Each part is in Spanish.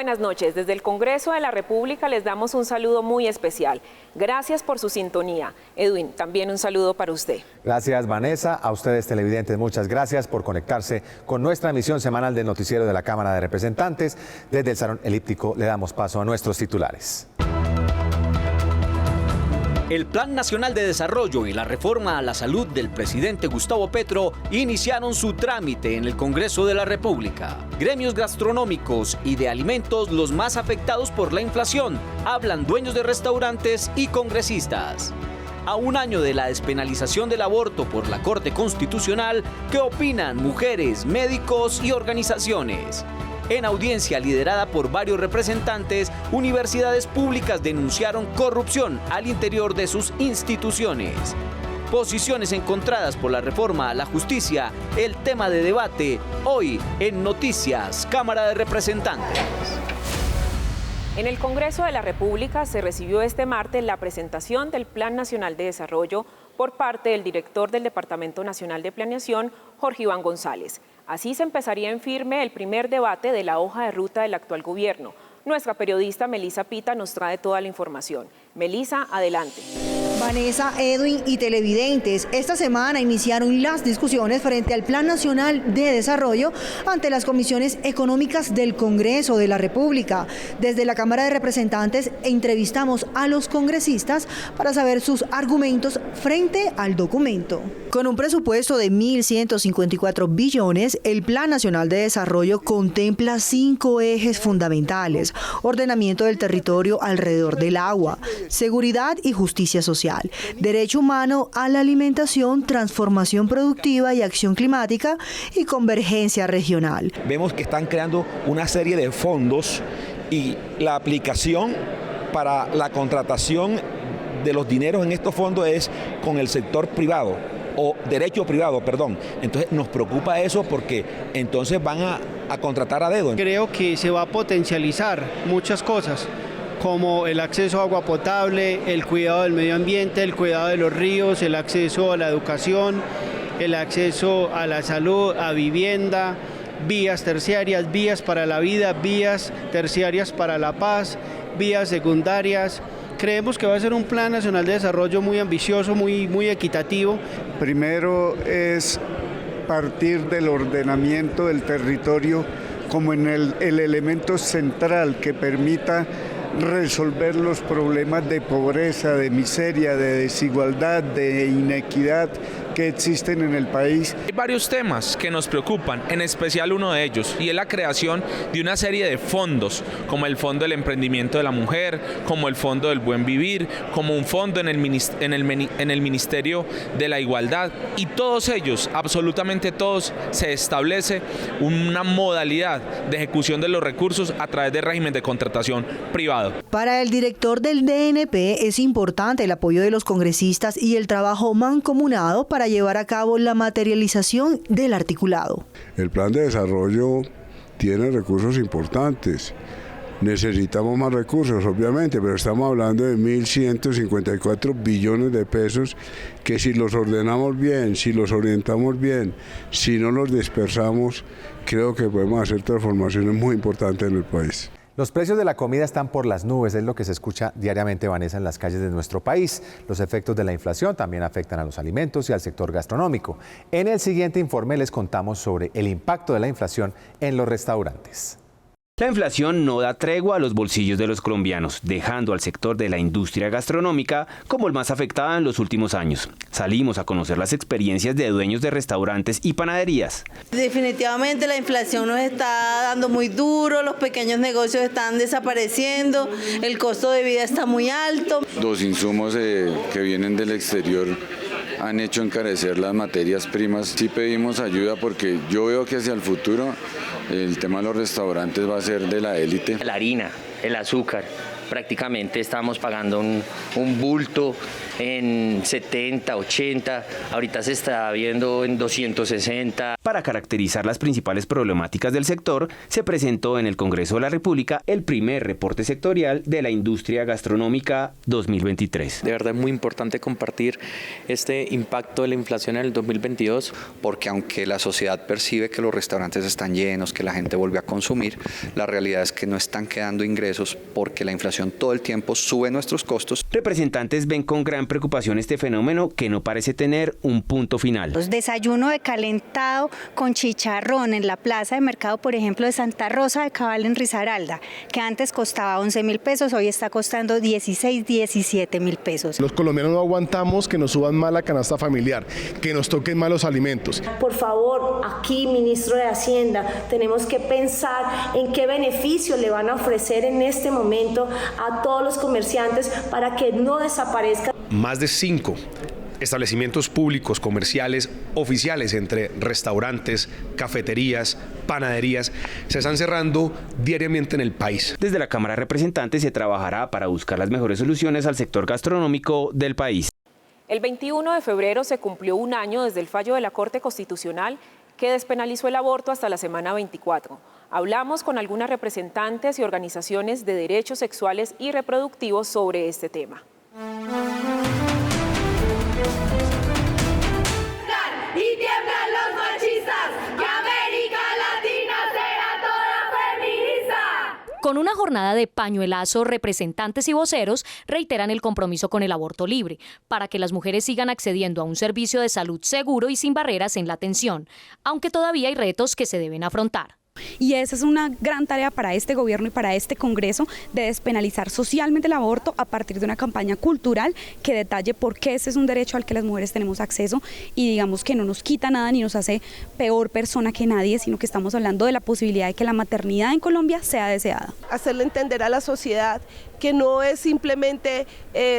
buenas noches. Desde el Congreso de la República les damos un saludo muy especial. Gracias por su sintonía. Edwin, también un saludo para usted. Gracias, Vanessa. A ustedes, televidentes, muchas gracias por conectarse con nuestra emisión semanal del noticiero de la Cámara de Representantes. Desde el Salón Elíptico le damos paso a nuestros titulares. El Plan Nacional de Desarrollo y la reforma a la salud del presidente Gustavo Petro iniciaron su trámite en el Congreso de la República. Gremios gastronómicos y de alimentos los más afectados por la inflación, hablan dueños de restaurantes y congresistas. A un año de la despenalización del aborto por la Corte Constitucional, ¿qué opinan mujeres, médicos y organizaciones? En audiencia liderada por varios representantes, universidades públicas denunciaron corrupción al interior de sus instituciones. Posiciones encontradas por la reforma a la justicia, el tema de debate hoy en Noticias, Cámara de Representantes. En el Congreso de la República se recibió este martes la presentación del Plan Nacional de Desarrollo por parte del director del Departamento Nacional de Planeación, Jorge Iván González. Así se empezaría en firme el primer debate de la hoja de ruta del actual gobierno. Nuestra periodista Melisa Pita nos trae toda la información. Melisa, adelante. Vanessa, Edwin y televidentes, esta semana iniciaron las discusiones frente al Plan Nacional de Desarrollo ante las comisiones económicas del Congreso de la República. Desde la Cámara de Representantes entrevistamos a los congresistas para saber sus argumentos frente al documento. Con un presupuesto de 1.154 billones, el Plan Nacional de Desarrollo contempla 5 ejes fundamentales: ordenamiento del territorio alrededor del agua, seguridad y justicia social, derecho humano a la alimentación, transformación productiva y acción climática y convergencia regional. Vemos que están creando una serie de fondos y la aplicación para la contratación de los dineros en estos fondos es con el sector privado o derecho privado, perdón. Entonces nos preocupa eso porque entonces van a contratar a dedo. Creo que se va a potencializar muchas cosas, como el acceso a agua potable, el cuidado del medio ambiente, el cuidado de los ríos, el acceso a la educación, el acceso a la salud, a vivienda, vías terciarias, vías para la vida, vías terciarias para la paz, vías secundarias. Creemos que va a ser un Plan Nacional de Desarrollo muy ambicioso, muy equitativo. Primero es partir del ordenamiento del territorio como en el elemento central que permita resolver los problemas de pobreza, de miseria, de desigualdad, de inequidad que existen en el país. Hay varios temas que nos preocupan, en especial uno de ellos, y es la creación de una serie de fondos, como el Fondo del Emprendimiento de la Mujer, como el Fondo del Buen Vivir, como un fondo en el Ministerio de la Igualdad, y todos ellos, absolutamente todos, se establece una modalidad de ejecución de los recursos a través del régimen de contratación privado. Para el director del DNP es importante el apoyo de los congresistas y el trabajo mancomunado para llevar a cabo la materialización del articulado. El plan de desarrollo tiene recursos importantes. Necesitamos más recursos, obviamente, pero estamos hablando de 1.154 billones de pesos que si los ordenamos bien, si los orientamos bien, si no los dispersamos, creo que podemos hacer transformaciones muy importantes en el país. Los precios de la comida están por las nubes, es lo que se escucha diariamente, Vanessa, en las calles de nuestro país. Los efectos de la inflación también afectan a los alimentos y al sector gastronómico. En el siguiente informe les contamos sobre el impacto de la inflación en los restaurantes. La inflación no da tregua a los bolsillos de los colombianos, dejando al sector de la industria gastronómica como el más afectado en los últimos años. Salimos a conocer las experiencias de dueños de restaurantes y panaderías. Definitivamente la inflación nos está dando muy duro, los pequeños negocios están desapareciendo, el costo de vida está muy alto. Los insumos que vienen del exterior han hecho encarecer las materias primas. Sí pedimos ayuda porque yo veo que hacia el futuro el tema de los restaurantes va a ser de la élite. La harina, el azúcar, prácticamente estamos pagando un bulto en 70, 80, ahorita se está viendo en 260. Para caracterizar las principales problemáticas del sector, se presentó en el Congreso de la República el primer reporte sectorial de la industria gastronómica 2023. De verdad es muy importante compartir este impacto de la inflación en el 2022. Porque aunque la sociedad percibe que los restaurantes están llenos, que la gente vuelve a consumir, la realidad es que no están quedando ingresos porque la inflación todo el tiempo sube nuestros costos. Representantes ven con gran preocupación este fenómeno que no parece tener un punto final. Desayuno de calentado con chicharrón en la plaza de mercado, por ejemplo, de Santa Rosa de Cabal en Risaralda, que antes costaba 11.000 pesos, hoy está costando 16, 17.000 pesos. Los colombianos no aguantamos que nos suban mal la canasta familiar, que nos toquen mal los alimentos. Por favor, aquí, ministro de Hacienda, tenemos que pensar en qué beneficio le van a ofrecer en este momento a todos los comerciantes para que no desaparezcan. Más de 5 establecimientos públicos, comerciales, oficiales, entre restaurantes, cafeterías, panaderías, se están cerrando diariamente en el país. Desde la Cámara de Representantes se trabajará para buscar las mejores soluciones al sector gastronómico del país. El 21 de febrero se cumplió un año desde el fallo de la Corte Constitucional que despenalizó el aborto hasta la semana 24. Hablamos con algunas representantes y organizaciones de derechos sexuales y reproductivos sobre este tema. Y tiemblan los machistas, que América Latina sea toda feminista. Con una jornada de pañuelazo, representantes y voceros reiteran el compromiso con el aborto libre, para que las mujeres sigan accediendo a un servicio de salud seguro y sin barreras en la atención, aunque todavía hay retos que se deben afrontar. Y esa es una gran tarea para este gobierno y para este Congreso, de despenalizar socialmente el aborto a partir de una campaña cultural que detalle por qué ese es un derecho al que las mujeres tenemos acceso y digamos que no nos quita nada ni nos hace peor persona que nadie, sino que estamos hablando de la posibilidad de que la maternidad en Colombia sea deseada. Hacerle entender a la sociedad que no es simplemente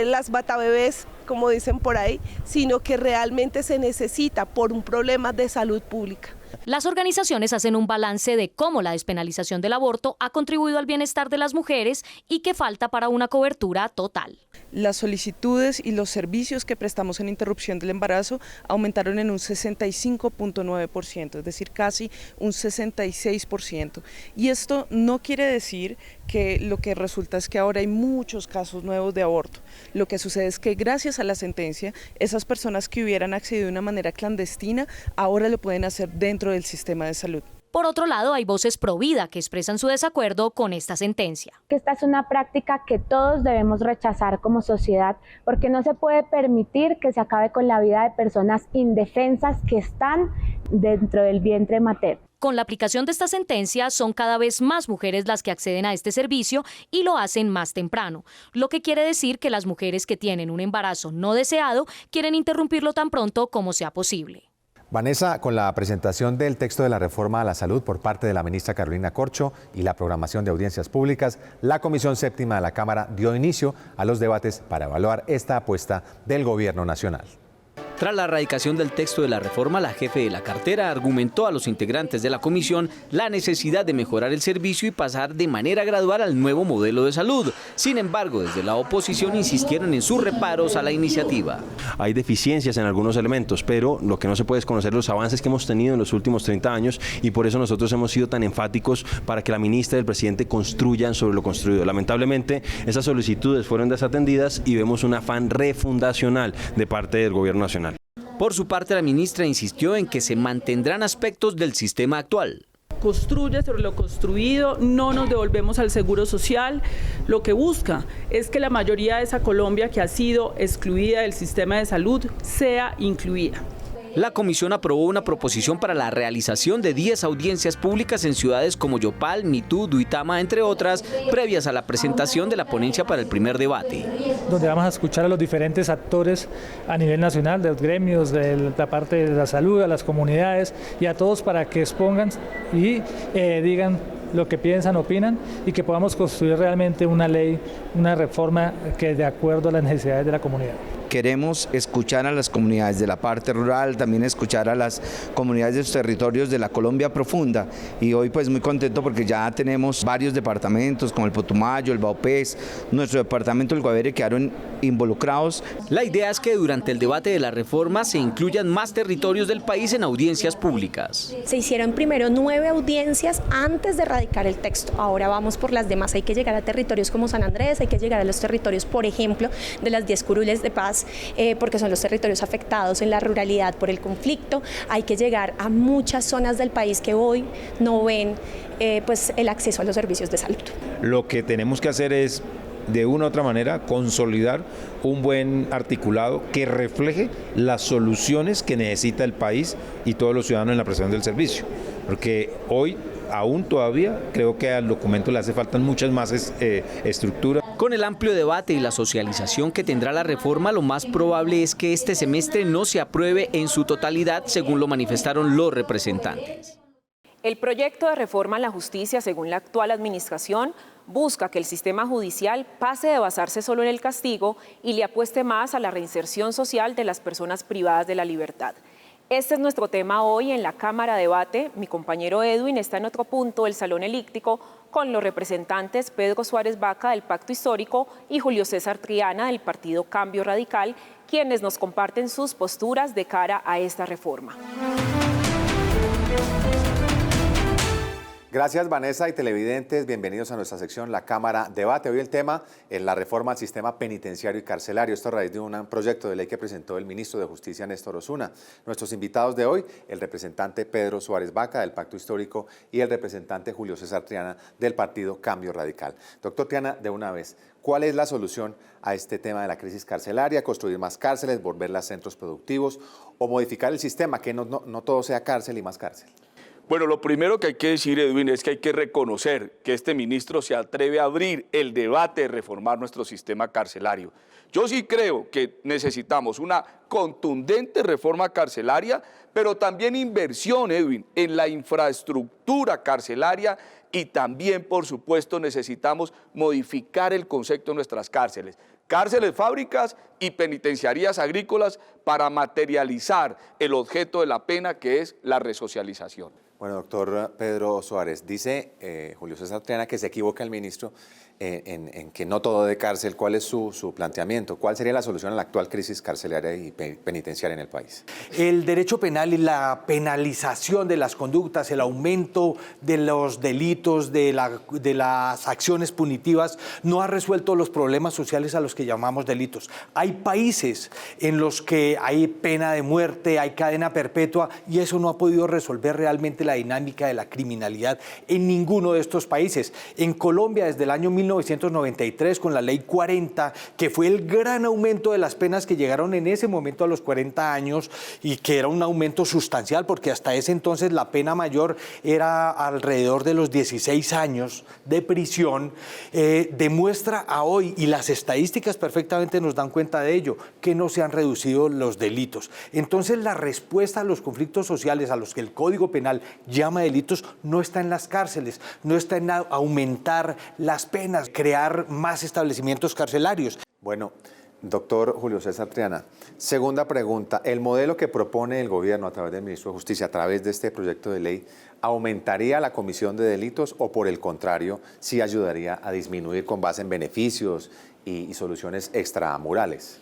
las batabebés, como dicen por ahí, sino que realmente se necesita por un problema de salud pública. Las organizaciones hacen un balance de cómo la despenalización del aborto ha contribuido al bienestar de las mujeres y qué falta para una cobertura total. Las solicitudes y los servicios que prestamos en interrupción del embarazo aumentaron en un 65.9%, es decir, casi un 66%. Y esto no quiere decir que lo que resulta es que ahora hay muchos casos nuevos de aborto. Lo que sucede es que gracias a la sentencia, esas personas que hubieran accedido de una manera clandestina, ahora lo pueden hacer dentro del sistema de salud. Por otro lado, hay voces pro vida que expresan su desacuerdo con esta sentencia. Esta es una práctica que todos debemos rechazar como sociedad, porque no se puede permitir que se acabe con la vida de personas indefensas que están dentro del vientre materno. Con la aplicación de esta sentencia, son cada vez más mujeres las que acceden a este servicio y lo hacen más temprano, lo que quiere decir que las mujeres que tienen un embarazo no deseado quieren interrumpirlo tan pronto como sea posible. Vanessa, con la presentación del texto de la reforma a la salud por parte de la ministra Carolina Corcho y la programación de audiencias públicas, la Comisión Séptima de la Cámara dio inicio a los debates para evaluar esta apuesta del Gobierno Nacional. Tras la erradicación del texto de la reforma, la jefe de la cartera argumentó a los integrantes de la comisión la necesidad de mejorar el servicio y pasar de manera gradual al nuevo modelo de salud. Sin embargo, desde la oposición insistieron en sus reparos a la iniciativa. Hay deficiencias en algunos elementos, pero lo que no se puede es conocer los avances que hemos tenido en los últimos 30 años y por eso nosotros hemos sido tan enfáticos para que la ministra y el presidente construyan sobre lo construido. Lamentablemente, esas solicitudes fueron desatendidas y vemos un afán refundacional de parte del Gobierno Nacional. Por su parte, la ministra insistió en que se mantendrán aspectos del sistema actual. Construye sobre lo construido, no nos devolvemos al seguro social. Lo que busca es que la mayoría de esa Colombia que ha sido excluida del sistema de salud sea incluida. La comisión aprobó una proposición para la realización de 10 audiencias públicas en ciudades como Yopal, Mitú, Duitama, entre otras, previas a la presentación de la ponencia para el primer debate. Donde vamos a escuchar a los diferentes actores a nivel nacional, de los gremios, de la parte de la salud, a las comunidades y a todos para que expongan y digan lo que piensan, opinan y que podamos construir realmente una ley, una reforma que de acuerdo a las necesidades de la comunidad. queremos escuchar a las comunidades de la parte rural, también escuchar a las comunidades de los territorios de la Colombia profunda, y hoy pues muy contento porque ya tenemos varios departamentos como el Putumayo, el Baupés, nuestro departamento del Guaviare quedaron involucrados. La idea es que durante el debate de la reforma se incluyan más territorios del país en audiencias públicas. Se hicieron primero 9 audiencias antes de radicar el texto, ahora vamos por las demás, hay que llegar a territorios como San Andrés, hay que llegar a los territorios, por ejemplo, de las 10 curules de paz, porque son los territorios afectados en la ruralidad por el conflicto, hay que llegar a muchas zonas del país que hoy no ven pues el acceso a los servicios de salud. Lo que tenemos que hacer es, de una u otra manera, consolidar un buen articulado que refleje las soluciones que necesita el país y todos los ciudadanos en la prestación del servicio. Porque hoy, aún todavía, creo que al documento le hace falta muchas más estructuras. Con el amplio debate y la socialización que tendrá la reforma, lo más probable es que este semestre no se apruebe en su totalidad, según lo manifestaron los representantes. El proyecto de reforma a la justicia, según la actual administración, busca que el sistema judicial pase de basarse solo en el castigo y le apueste más a la reinserción social de las personas privadas de la libertad. Este es nuestro tema hoy en la Cámara Debate. Mi compañero Edwin está en otro punto del Salón Elíptico con los representantes Pedro Suárez Vaca del Pacto Histórico y Julio César Triana del Partido Cambio Radical, quienes nos comparten sus posturas de cara a esta reforma. Gracias, Vanessa y televidentes. Bienvenidos a nuestra sección La Cámara Debate. Hoy el tema es la reforma al sistema penitenciario y carcelario. Esto a raíz de un proyecto de ley que presentó el ministro de Justicia, Néstor Osuna. Nuestros invitados de hoy, el representante Pedro Suárez Vaca del Pacto Histórico y el representante Julio César Triana del Partido Cambio Radical. Doctor Triana, de una vez, ¿cuál es la solución a este tema de la crisis carcelaria? ¿Construir más cárceles, volverlas centros productivos o modificar el sistema, que no todo sea cárcel y más cárcel? Bueno, lo primero que hay que decir, Edwin, es que hay que reconocer que este ministro se atreve a abrir el debate de reformar nuestro sistema carcelario. Yo sí creo que necesitamos una contundente reforma carcelaria, pero también inversión, Edwin, en la infraestructura carcelaria y también, por supuesto, necesitamos modificar el concepto de nuestras cárceles. Cárceles, fábricas y penitenciarías agrícolas para materializar el objeto de la pena, que es la resocialización. Bueno, doctor Pedro Suárez, dice Julio César Triana que se equivoca el ministro en que no todo de cárcel. ¿Cuál es su planteamiento? ¿Cuál sería la solución a la actual crisis carcelaria y penitenciaria en el país? El derecho penal y la penalización de las conductas, el aumento de los delitos, de las acciones punitivas, no ha resuelto los problemas sociales a los que llamamos delitos. Hay países en los que hay pena de muerte, hay cadena perpetua, y eso no ha podido resolver realmente la dinámica de la criminalidad en ninguno de estos países. En Colombia, desde el año 1993, con la Ley 40, que fue el gran aumento de las penas que llegaron en ese momento a los 40 años y que era un aumento sustancial, porque hasta ese entonces la pena mayor era alrededor de los 16 años de prisión, demuestra a hoy, y las estadísticas perfectamente nos dan cuenta de ello, que no se han reducido los delitos. Entonces la respuesta a los conflictos sociales a los que el Código Penal llama delitos no está en las cárceles, no está en aumentar las penas, crear más establecimientos carcelarios. Bueno, doctor Julio César Triana, segunda pregunta. ¿El modelo que propone el gobierno a través del ministro de Justicia, a través de este proyecto de ley, aumentaría la comisión de delitos o, por el contrario, sí ayudaría a disminuir con base en beneficios y soluciones extramurales?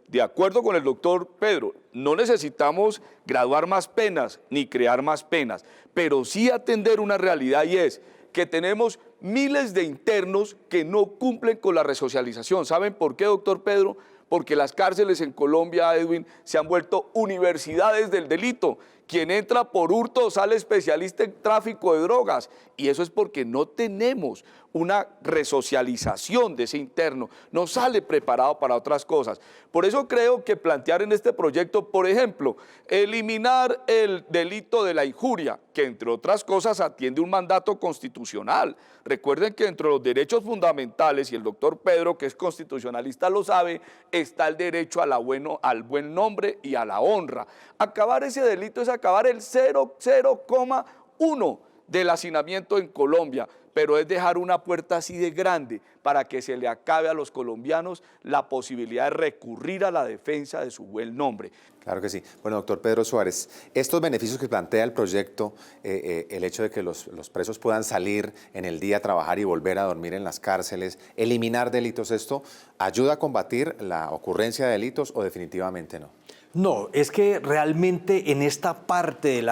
De acuerdo con el doctor Pedro, no necesitamos graduar más penas ni crear más penas, pero sí atender una realidad, y es que tenemos miles de internos que no cumplen con la resocialización. ¿Saben por qué, doctor Pedro? Porque las cárceles en Colombia, Edwin, se han vuelto universidades del delito. Quien entra por hurto sale especialista en tráfico de drogas, y eso es porque no tenemos una resocialización de ese interno, no sale preparado para otras cosas. Por eso creo que plantear en este proyecto, por ejemplo, eliminar el delito de la injuria, que entre otras cosas atiende un mandato constitucional. Recuerden que entre los derechos fundamentales, y el doctor Pedro, que es constitucionalista, lo sabe, está el derecho al buen nombre y a la honra. Acabar ese delito es acabar el 0,1 del hacinamiento en Colombia. pero es dejar una puerta así de grande para que se le acabe a los colombianos la posibilidad de recurrir a la defensa de su buen nombre. Claro que sí. Bueno, doctor Pedro Suárez, estos beneficios que plantea el proyecto, el hecho de que los presos puedan salir en el día a trabajar y volver a dormir en las cárceles, eliminar delitos, ¿esto ayuda a combatir la ocurrencia de delitos o definitivamente no? No, es que realmente en esta parte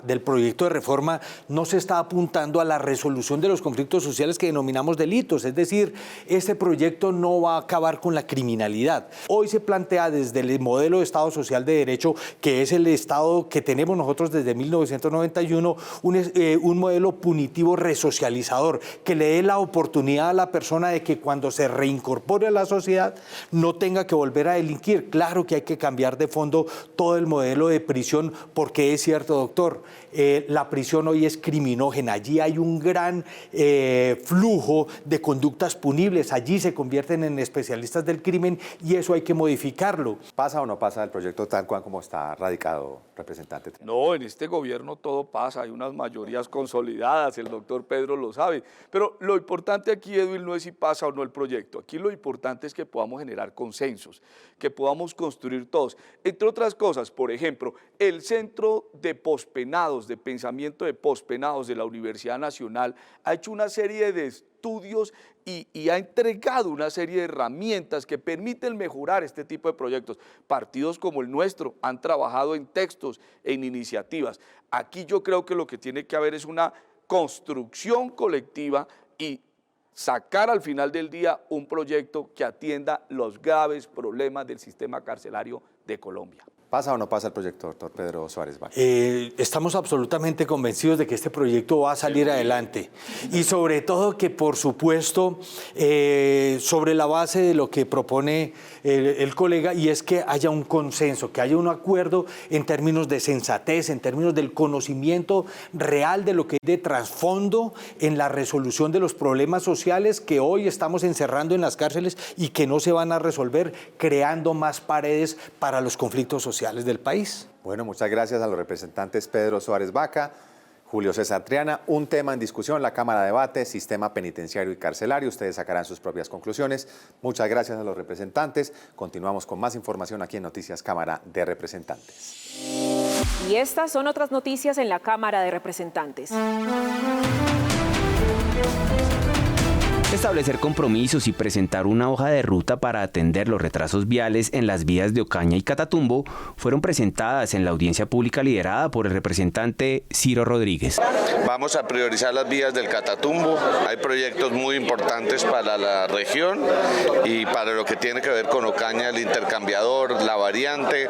del proyecto de reforma no se está apuntando a la resolución de los conflictos sociales que denominamos delitos. Es decir, este proyecto no va a acabar con la criminalidad. Hoy se plantea desde el modelo de Estado Social de Derecho, que es el Estado que tenemos nosotros desde 1991, un modelo punitivo resocializador, que le dé la oportunidad a la persona de que cuando se reincorpore a la sociedad no tenga que volver a delinquir. Claro que hay que cambiar de fondo todo el modelo de prisión, porque es cierto, doctor, la prisión hoy es criminógena, allí hay un gran flujo de conductas punibles, allí se convierten en especialistas del crimen y eso hay que modificarlo. ¿Pasa o no pasa el proyecto tal cual como está radicado, representante? No, en este gobierno todo pasa, hay unas mayorías consolidadas, el doctor Pedro lo sabe, pero lo importante aquí, Edwin, no es si pasa o no el proyecto, aquí lo importante es que podamos generar consensos, que podamos construir todos. Entre otras cosas, por ejemplo, el Centro de Pospenados, de Pensamiento de Pospenados de la Universidad Nacional ha hecho una serie de estudios y ha entregado una serie de herramientas que permiten mejorar este tipo de proyectos. Partidos como el nuestro han trabajado en textos, en iniciativas. Aquí yo creo que lo que tiene que haber es una construcción colectiva y sacar al final del día un proyecto que atienda los graves problemas del sistema carcelario de Colombia. ¿Pasa o no pasa el proyecto, doctor Pedro Suárez Vaca? Estamos absolutamente convencidos de que este proyecto va a salir adelante y sobre todo que, por supuesto, sobre la base de lo que propone el colega, y es que haya un consenso, que haya un acuerdo en términos de sensatez, en términos del conocimiento real de lo que hay de trasfondo en la resolución de los problemas sociales que hoy estamos encerrando en las cárceles y que no se van a resolver creando más paredes para los conflictos sociales del país. Bueno, muchas gracias a los representantes Pedro Suárez Vaca, Julio César Triana. Un tema en discusión, la Cámara de Debate, sistema penitenciario y carcelario. Ustedes sacarán sus propias conclusiones. Muchas gracias a los representantes. Continuamos con más información aquí en Noticias Cámara de Representantes. Y estas son otras noticias en la Cámara de Representantes. Establecer compromisos y presentar una hoja de ruta para atender los retrasos viales en las vías de Ocaña y Catatumbo fueron presentadas en la audiencia pública liderada por el representante Ciro Rodríguez. Vamos a priorizar las vías del Catatumbo. Hay proyectos muy importantes para la región y para lo que tiene que ver con Ocaña, el intercambiador, la variante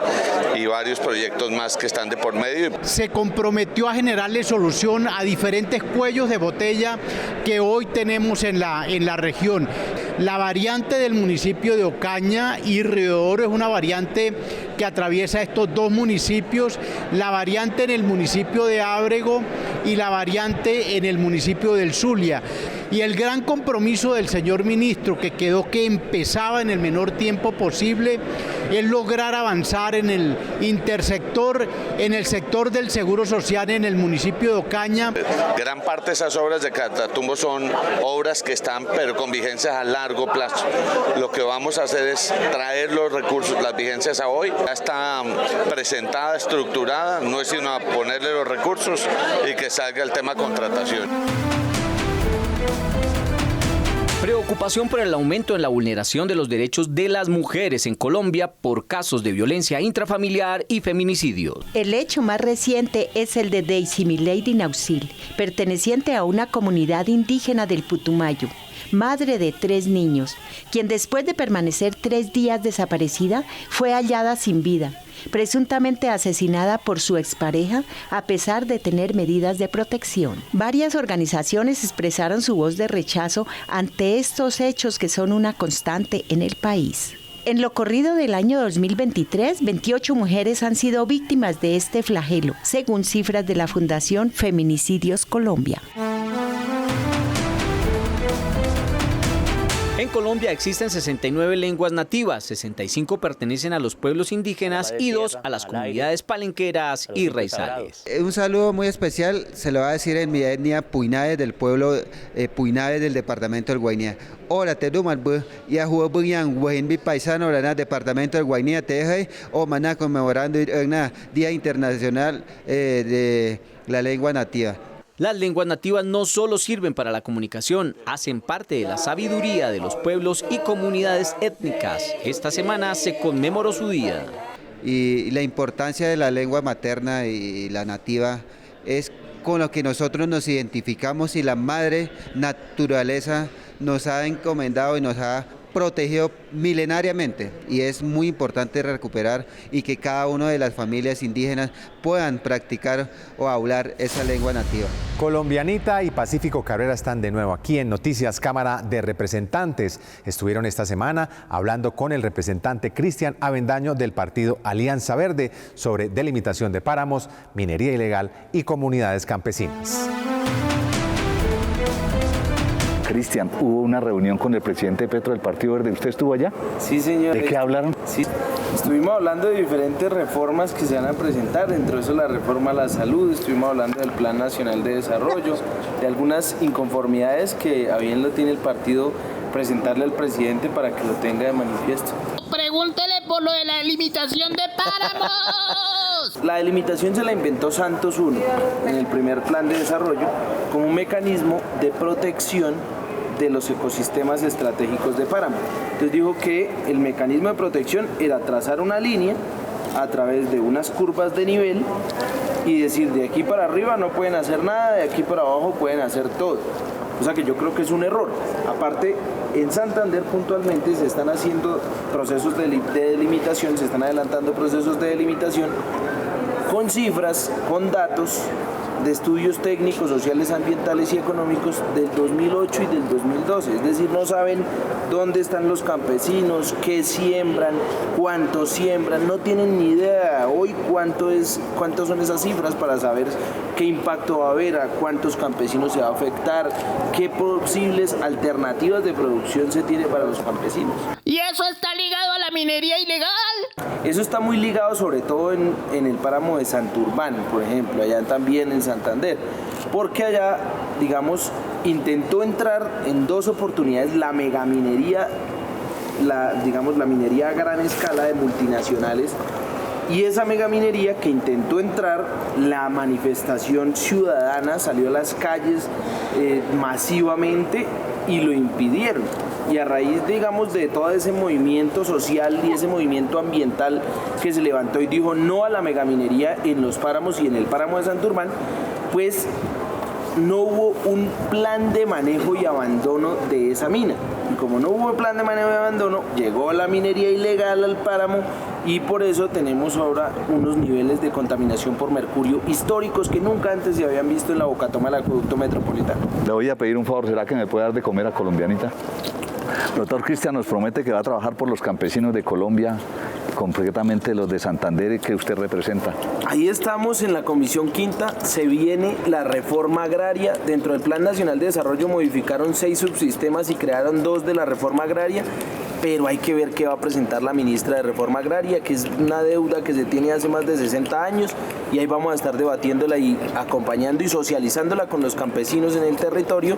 y varios proyectos más que están de por medio. Se comprometió a generarle solución a diferentes cuellos de botella que hoy tenemos en la región. La variante del municipio de Ocaña y Río Oro es una variante que atraviesa estos dos municipios, la variante en el municipio de Ábrego y la variante en el municipio del Zulia. Y el gran compromiso del señor ministro, que quedó que empezaba en el menor tiempo posible, es lograr avanzar en el intersector, en el sector del seguro social en el municipio de Ocaña. Gran parte de esas obras de Catatumbo son obras que están pero con vigencias a largo plazo. Lo que vamos a hacer es traer los recursos, las vigencias a hoy. Ya está presentada, estructurada, no es sino ponerle los recursos y que salga el tema contratación. Preocupación por el aumento en la vulneración de los derechos de las mujeres en Colombia por casos de violencia intrafamiliar y feminicidios. El hecho más reciente es el de Daisy Milady Nausil, perteneciente a una comunidad indígena del Putumayo, madre de 3 niños, quien después de permanecer 3 días desaparecida fue hallada sin vida, presuntamente asesinada por su expareja a pesar de tener medidas de protección. Varias organizaciones expresaron su voz de rechazo ante estos hechos que son una constante en el país. En lo corrido del año 2023, 28 mujeres han sido víctimas de este flagelo, según cifras de la Fundación Feminicidios Colombia. En Colombia existen 69 lenguas nativas, 65 pertenecen a los pueblos indígenas y 2 a las comunidades palenqueras y raizales. Un saludo muy especial se lo va a decir en mi etnia Puinades, del pueblo Puinades del departamento del Guainía. Hola, te doy y a Juan Guainbi paisano del departamento del Guainía te o maná conmemorando el Día Internacional de la Lengua Nativa. Las lenguas nativas no solo sirven para la comunicación, hacen parte de la sabiduría de los pueblos y comunidades étnicas. Esta semana se conmemoró su día. Y la importancia de la lengua materna y la nativa es con lo que nosotros nos identificamos y la madre naturaleza nos ha encomendado y nos ha protegido milenariamente, y es muy importante recuperar y que cada una de las familias indígenas puedan practicar o hablar esa lengua nativa. Colombianita y Pacífico Cabrera están de nuevo aquí en Noticias Cámara de Representantes. Estuvieron esta semana hablando con el representante Cristian Avendaño del partido Alianza Verde sobre delimitación de páramos, minería ilegal y comunidades campesinas. Cristian, hubo una reunión con el presidente Petro del Partido Verde. ¿Usted estuvo allá? Sí, señor. ¿De qué hablaron? Sí, estuvimos hablando de diferentes reformas que se van a presentar, dentro de eso la reforma a la salud, estuvimos hablando del Plan Nacional de Desarrollo, de algunas inconformidades que a bien lo tiene el partido presentarle al presidente para que lo tenga de manifiesto. Pregúntele por lo de la delimitación de páramos. La delimitación se la inventó Santos I en el primer plan de desarrollo como un mecanismo de protección de los ecosistemas estratégicos de páramo. Entonces dijo que el mecanismo de protección era trazar una línea a través de unas curvas de nivel y decir de aquí para arriba no pueden hacer nada, de aquí para abajo pueden hacer todo. O sea que yo creo que es un error. Aparte, en Santander puntualmente se están haciendo procesos de delimitación, se están adelantando procesos de delimitación con cifras, con datos de estudios técnicos, sociales, ambientales y económicos del 2008 y del 2012. Es decir, no saben dónde están los campesinos, qué siembran, cuánto siembran, no tienen ni idea hoy cuántas son esas cifras para saber qué impacto va a haber, a cuántos campesinos se va a afectar, qué posibles alternativas de producción se tiene para los campesinos. ¿Y eso está ligado a la minería ilegal? Eso está muy ligado sobre todo en el páramo de Santurbán, por ejemplo, allá también en Santander, porque allá, digamos, intentó entrar en 2 oportunidades la megaminería, la minería a gran escala de multinacionales, y esa megaminería que intentó entrar, la manifestación ciudadana salió a las calles masivamente y lo impidieron. Y a raíz, digamos, de todo ese movimiento social y ese movimiento ambiental que se levantó y dijo no a la megaminería en los páramos y en el páramo de Santurbán, pues no hubo un plan de manejo y abandono de esa mina. Y como no hubo plan de manejo y abandono, llegó la minería ilegal al páramo y por eso tenemos ahora unos niveles de contaminación por mercurio históricos que nunca antes se habían visto en la bocatoma del acueducto metropolitano. Le voy a pedir un favor, ¿será que me puede dar de comer a Colombianita? Doctor Cristian nos promete que va a trabajar por los campesinos de Colombia, concretamente los de Santander que usted representa. Ahí estamos en la Comisión Quinta, se viene la reforma agraria. Dentro del Plan Nacional de Desarrollo modificaron 6 subsistemas y crearon 2 de la reforma agraria, pero hay que ver qué va a presentar la ministra de Reforma Agraria, que es una deuda que se tiene hace más de 60 años, y ahí vamos a estar debatiéndola y acompañando y socializándola con los campesinos en el territorio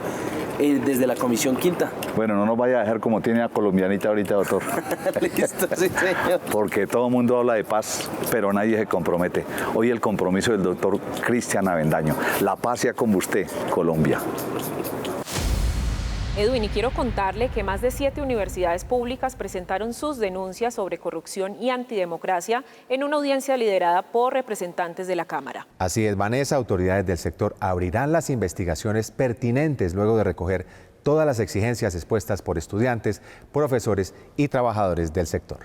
desde la Comisión Quinta. Bueno, no nos vaya a dejar como tiene a Colombianita ahorita, doctor. Listo, sí, señor. Porque todo el mundo habla de paz, pero nadie se compromete. Hoy el compromiso del doctor Cristian Avendaño. La paz sea con usted, Colombia. Edwin, y quiero contarle que más de 7 universidades públicas presentaron sus denuncias sobre corrupción y antidemocracia en una audiencia liderada por representantes de la Cámara. Así es, Vanessa, autoridades del sector abrirán las investigaciones pertinentes luego de recoger todas las exigencias expuestas por estudiantes, profesores y trabajadores del sector.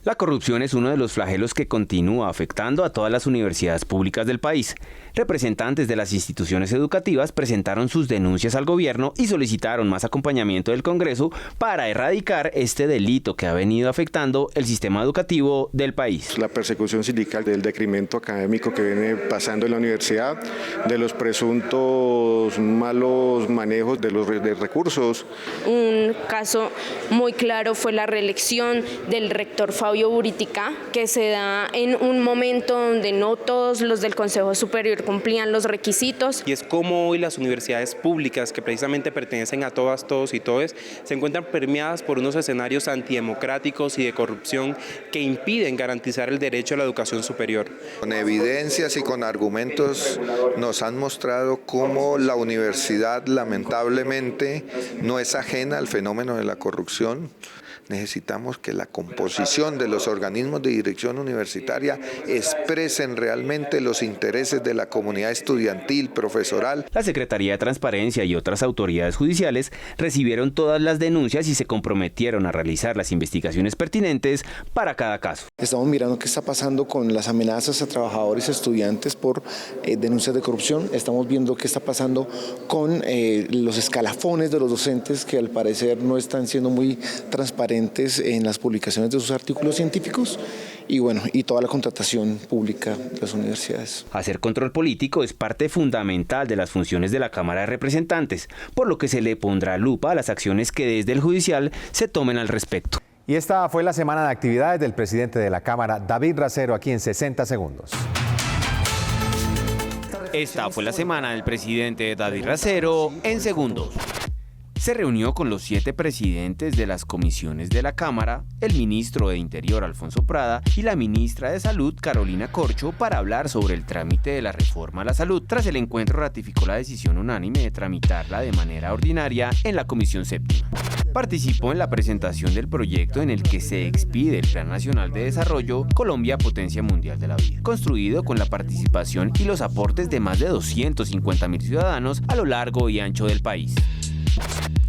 La corrupción es uno de los flagelos que continúa afectando a todas las universidades públicas del país. Representantes de las instituciones educativas presentaron sus denuncias al gobierno y solicitaron más acompañamiento del Congreso para erradicar este delito que ha venido afectando el sistema educativo del país. La persecución sindical, del decremento académico que viene pasando en la universidad, de los presuntos malos manejos de los recursos. Un caso muy claro fue la reelección del rector Fabio Buritica, que se da en un momento donde no todos los del Consejo Superior cumplían los requisitos. Y es como hoy las universidades públicas, que precisamente pertenecen a todas, todos y todes, se encuentran permeadas por unos escenarios antidemocráticos y de corrupción que impiden garantizar el derecho a la educación superior. Con evidencias y con argumentos nos han mostrado cómo la universidad lamentablemente no es ajena al fenómeno de la corrupción. Necesitamos que la composición de los organismos de dirección universitaria expresen realmente los intereses de la comunidad estudiantil, profesoral. La Secretaría de Transparencia y otras autoridades judiciales recibieron todas las denuncias y se comprometieron a realizar las investigaciones pertinentes para cada caso. Estamos mirando qué está pasando con las amenazas a trabajadores y estudiantes por denuncias de corrupción. Estamos viendo qué está pasando con los escalafones de los docentes que al parecer no están siendo muy transparentes en las publicaciones de sus artículos científicos y toda la contratación pública de las universidades. Hacer control político es parte fundamental de las funciones de la Cámara de Representantes, por lo que se le pondrá lupa a las acciones que desde el judicial se tomen al respecto. Y esta fue la semana de actividades del presidente de la Cámara, David Racero, aquí en 60 segundos. Esta fue la semana del presidente David Racero en segundos. Se reunió con los 7 presidentes de las comisiones de la Cámara, el ministro de Interior Alfonso Prada y la ministra de Salud Carolina Corcho para hablar sobre el trámite de la reforma a la salud. Tras el encuentro ratificó la decisión unánime de tramitarla de manera ordinaria en la Comisión Séptima. Participó en la presentación del proyecto en el que se expide el Plan Nacional de Desarrollo Colombia Potencia Mundial de la Vida, construido con la participación y los aportes de más de 250.000 ciudadanos a lo largo y ancho del país.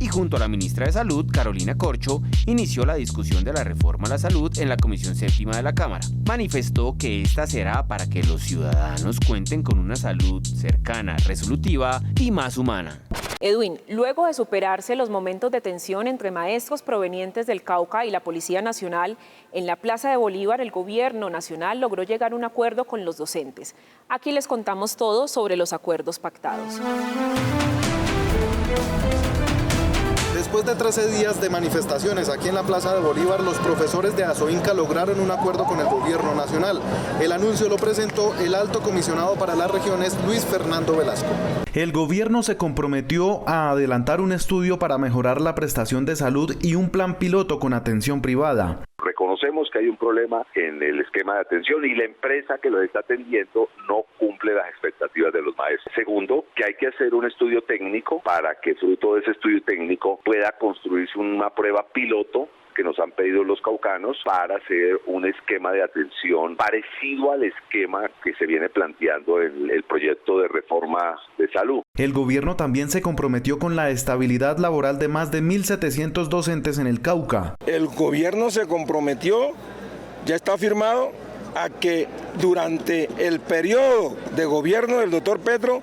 Y junto a la ministra de Salud, Carolina Corcho, inició la discusión de la reforma a la salud en la Comisión Séptima de la Cámara. Manifestó que esta será para que los ciudadanos cuenten con una salud cercana, resolutiva y más humana. Edwin, luego de superarse los momentos de tensión entre maestros provenientes del Cauca y la Policía Nacional, en la Plaza de Bolívar el Gobierno Nacional logró llegar a un acuerdo con los docentes. Aquí les contamos todo sobre los acuerdos pactados. Después de 13 días de manifestaciones aquí en la Plaza de Bolívar, los profesores de Asoinca lograron un acuerdo con el Gobierno Nacional. El anuncio lo presentó el alto comisionado para las regiones, Luis Fernando Velasco. El gobierno se comprometió a adelantar un estudio para mejorar la prestación de salud y un plan piloto con atención privada. Reconocemos que hay un problema en el esquema de atención y la empresa que lo está atendiendo no cumple las expectativas de los maestros. Segundo, que hay que hacer un estudio técnico para que fruto de ese estudio técnico pueda construirse una prueba piloto que nos han pedido los caucanos para hacer un esquema de atención parecido al esquema que se viene planteando en el proyecto de reforma de salud. El gobierno también se comprometió con la estabilidad laboral de más de 1.700 docentes en el Cauca. El gobierno se comprometió, ya está firmado, a que durante el periodo de gobierno del doctor Petro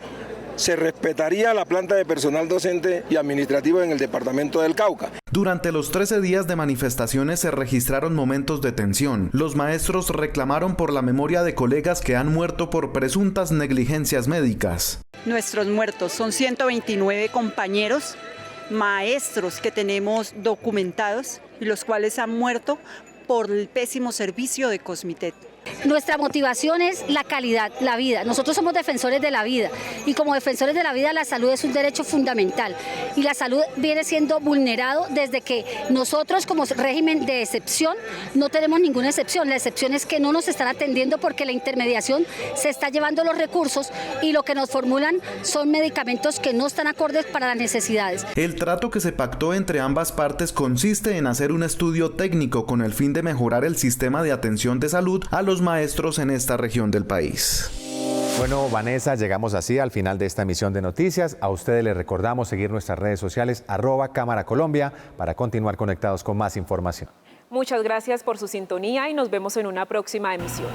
se respetaría la planta de personal docente y administrativo en el departamento del Cauca. Durante los 13 días de manifestaciones se registraron momentos de tensión. Los maestros reclamaron por la memoria de colegas que han muerto por presuntas negligencias médicas. Nuestros muertos son 129 compañeros, maestros que tenemos documentados y los cuales han muerto por el pésimo servicio de Cosmitet. Nuestra motivación es la calidad, la vida. Nosotros somos defensores de la vida y como defensores de la vida la salud es un derecho fundamental y la salud viene siendo vulnerado desde que nosotros como régimen de excepción no tenemos ninguna excepción. La excepción es que no nos están atendiendo porque la intermediación se está llevando los recursos y lo que nos formulan son medicamentos que no están acordes para las necesidades. El trato que se pactó entre ambas partes consiste en hacer un estudio técnico con el fin de mejorar el sistema de atención de salud a los maestros en esta región del país. Bueno, Vanessa, llegamos así al final de esta emisión de noticias. A ustedes les recordamos seguir nuestras redes sociales @Cámara Colombia para continuar conectados con más información. Muchas gracias por su sintonía y nos vemos en una próxima emisión.